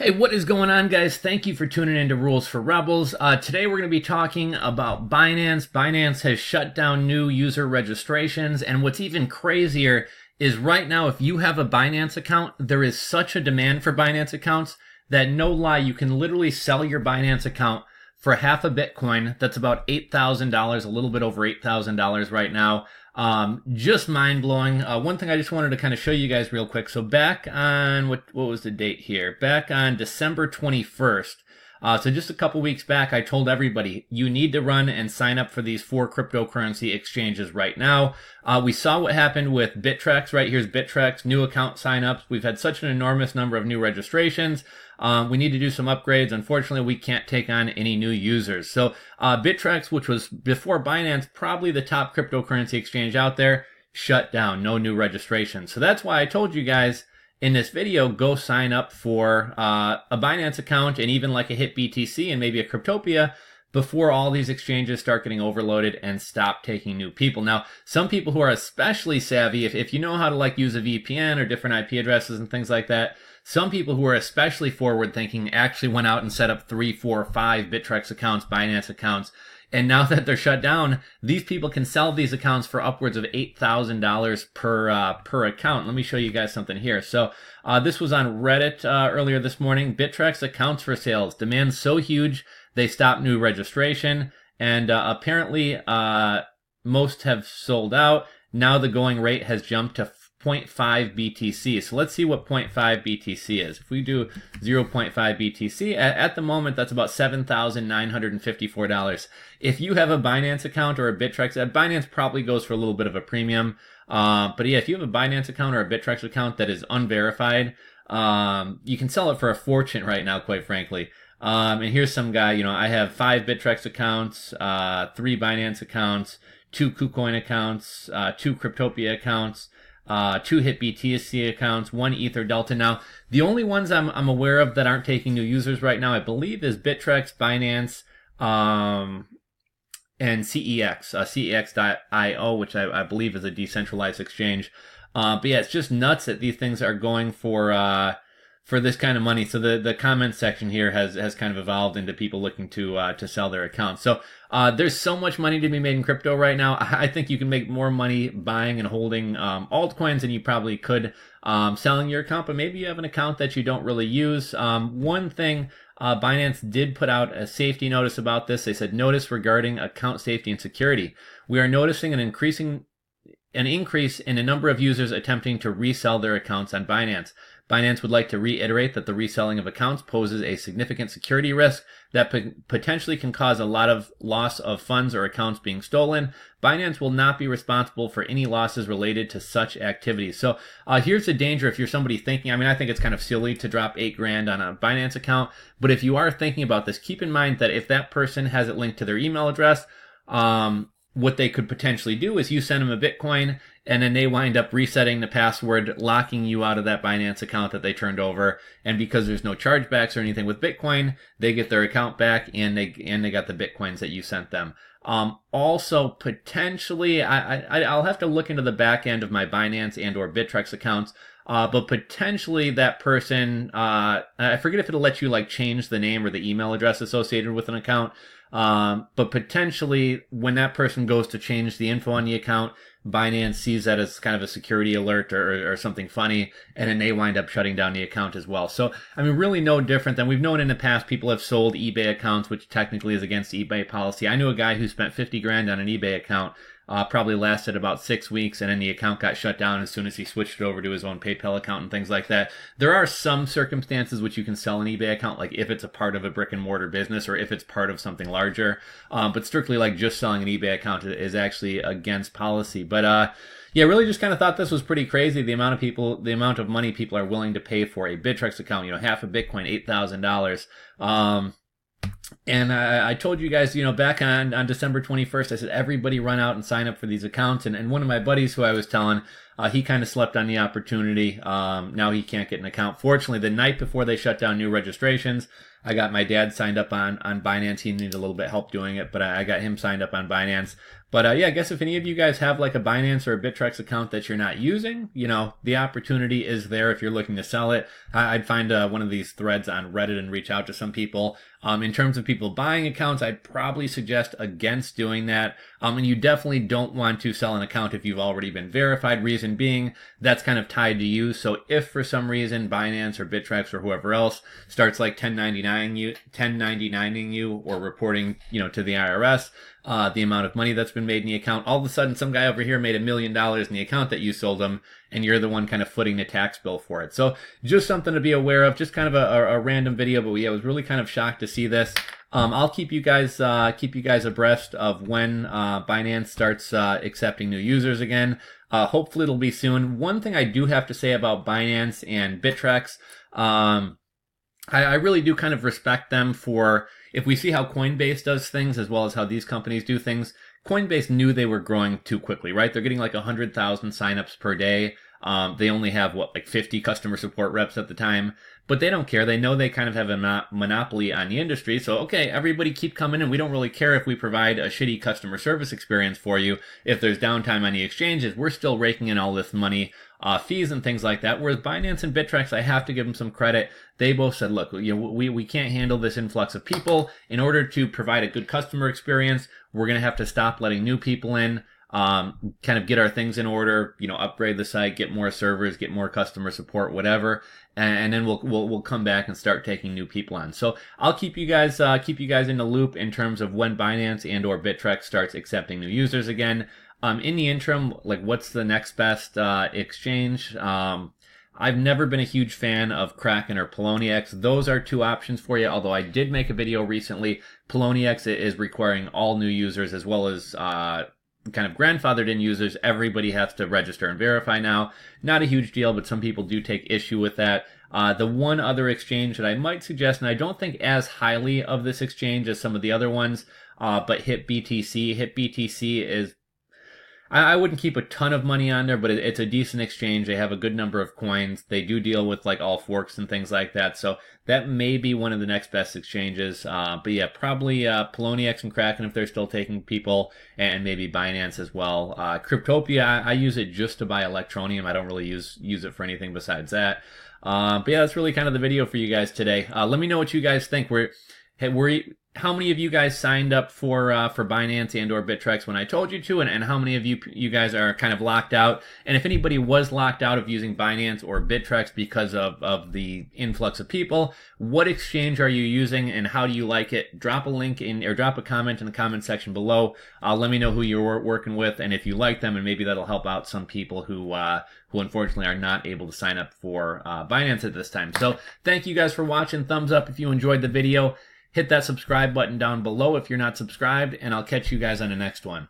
Hey, what is going on, guys? Thank you for tuning in to Rules for Rebels. Today we're going to be talking about Binance. Binance has shut down new user registrations, and what's even crazier is right now, if you have a Binance account, there is such a demand for Binance accounts that, no lie, you can literally sell your Binance account for half a Bitcoin. That's about $8,000, a little bit over $8,000 right now. Just mind-blowing. One thing I just wanted to kind of show you guys real quick. So back on, what was the date here? Back on December 21st. So just a couple weeks back, I told everybody, you need to run and sign up for these 4 cryptocurrency exchanges right now. We saw what happened with Bittrex, right? Here's Bittrex, new account signups. We've had such an enormous number of new registrations. We need to do some upgrades. Unfortunately, we can't take on any new users. So Bittrex, which was before Binance, probably the top cryptocurrency exchange out there, shut down. No new registrations. So that's why I told you guys in this video, go sign up for a Binance account and even like a HitBTC and maybe a Cryptopia before all these exchanges start getting overloaded and stop taking new people. Now, some people who are especially savvy, if you know how to like use a VPN or different IP addresses and things like that, some people who are especially forward thinking actually went out and set up 3, 4, 5 Bittrex accounts, Binance accounts. And now that they're shut down, these people can sell these accounts for upwards of $8,000 per account. Let me show you guys something here. So this was on Reddit earlier this morning. Bittrex accounts for sales. Demand so huge, they stopped new registration. And apparently most have sold out. Now the going rate has jumped to 0.5 BTC. So let's see what 0.5 BTC is. If we do 0.5 BTC, at the moment, that's about $7,954. If you have a Binance account or a Bittrex, Binance probably goes for a little bit of a premium. But yeah, if you have a Binance account or a Bittrex account that is unverified, you can sell it for a fortune right now, quite frankly. And here's some guy, I have 5 Bittrex accounts, 3 Binance accounts, 2 KuCoin accounts, 2 Cryptopia accounts, 2 HitBTC accounts, 1 Ether Delta. Now, the only ones I'm aware of that aren't taking new users right now, I believe, is Bittrex, Binance, and CEX, CEX.io, which I believe is a decentralized exchange. But yeah, it's just nuts that these things are going for this kind of money. So the comment section here has kind of evolved into people looking to sell their accounts. So there's so much money to be made in crypto right now. I think you can make more money buying and holding altcoins than you probably could selling your account. But maybe you have an account that you don't really use. One thing, Binance did put out a safety notice about this. They said, notice regarding account safety and security. We are noticing an increase in a number of users attempting to resell their accounts on Binance. Binance would like to reiterate that the reselling of accounts poses a significant security risk that potentially can cause a lot of loss of funds or accounts being stolen. Binance will not be responsible for any losses related to such activities. So here's the danger if you're somebody thinking, I think it's kind of silly to drop $8,000 on a Binance account, but if you are thinking about this, keep in mind that if that person has it linked to their email address, what they could potentially do is you send them a Bitcoin and then they wind up resetting the password, locking you out of that Binance account that they turned over. And because there's no chargebacks or anything with Bitcoin, they get their account back and they got the Bitcoins that you sent them. Also potentially, I'll have to look into the back end of my Binance and or Bittrex accounts. But potentially that person, I forget if it'll let you like change the name or the email address associated with an account. But potentially when that person goes to change the info on the account, Binance sees that as kind of a security alert or something funny, and then they wind up shutting down the account as well. So, really no different than we've known in the past. People have sold eBay accounts, which technically is against eBay policy. I knew a guy who spent $50,000 on an eBay account. Probably lasted about 6 weeks, and then the account got shut down as soon as he switched it over to his own PayPal account and things like that. There are some circumstances which you can sell an eBay account, like if it's a part of a brick and mortar business or if it's part of something larger. But strictly like just selling an eBay account is actually against policy. But yeah, really just kind of thought this was pretty crazy. The amount of money people are willing to pay for a Bittrex account. Half a Bitcoin, $8,000. And I told you guys, back on December 21st, I said, everybody run out and sign up for these accounts. And one of my buddies who I was telling, He kind of slept on the opportunity. Now he can't get an account. Fortunately, the night before they shut down new registrations, I got my dad signed up on Binance. He needed a little bit of help doing it, but I got him signed up on Binance. But yeah, I guess if any of you guys have like a Binance or a Bittrex account that you're not using, you know, the opportunity is there if you're looking to sell it. I'd find one of these threads on Reddit and reach out to some people. In terms of people buying accounts, I'd probably suggest against doing that. And you definitely don't want to sell an account if you've already been verified. Reason being, that's kind of tied to you. So if for some reason Binance or Bittrex or whoever else starts like 1099ing you or reporting, you know, to the IRS, the amount of money that's been made in the account, all of a sudden some guy over here made $1 million in the account that you sold him, and you're the one kind of footing the tax bill for it. So just something to be aware of, just kind of a random video, but yeah, I was really kind of shocked to see this. I'll keep you guys abreast of when Binance starts accepting new users again. Hopefully it'll be soon. One thing I do have to say about Binance and Bittrex, I really do kind of respect them for, if we see how Coinbase does things as well as how these companies do things, Coinbase knew they were growing too quickly, right? They're getting like 100,000 signups per day. They only have like 50 customer support reps at the time, but they don't care. They know they kind of have a monopoly on the industry. So, okay, everybody keep coming in. We don't really care if we provide a shitty customer service experience for you. If there's downtime on the exchanges, we're still raking in all this money, fees and things like that. Whereas Binance and Bittrex, I have to give them some credit. They both said, look, you know, we can't handle this influx of people. In order to provide a good customer experience, we're going to have to stop letting new people in. Kind of get our things in order, you know, upgrade the site, get more servers, get more customer support, whatever, and then we'll come back and start taking new people on. So I'll keep you guys in the loop in terms of when Binance and or Bittrex starts accepting new users again. In the interim, like, what's the next best exchange? I've never been a huge fan of Kracken or Poloniex. Those are two options for you, although I did make a video recently. Poloniex is requiring all new users as well as kind of grandfathered in users. Everybody has to register and verify now. Not a huge deal, but some people do take issue with that. The one other exchange that I might suggest, and I don't think as highly of this exchange as some of the other ones, but HitBTC. HitBTC is, I wouldn't keep a ton of money on there, but it's a decent exchange. They have a good number of coins. They do deal with like all forks and things like that. So that may be one of the next best exchanges. But yeah, probably Poloniex and Kraken if they're still taking people, and maybe Binance as well. Cryptopia, I use it just to buy Electronium. I don't really use it for anything besides that. But yeah, that's really kind of the video for you guys today. Let me know what you guys think. How many of you guys signed up for Binance and or Bittrex when I told you to, and how many of you guys are kind of locked out? And if anybody was locked out of using Binance or Bittrex because of the influx of people, what exchange are you using and how do you like it? Drop a link in, or drop a comment in the comment section below. Let me know who you're working with and if you like them, and maybe that'll help out some people who unfortunately are not able to sign up for Binance at this time. So thank you guys for watching. Thumbs up if you enjoyed the video. Hit that subscribe button down below if you're not subscribed, and I'll catch you guys on the next one.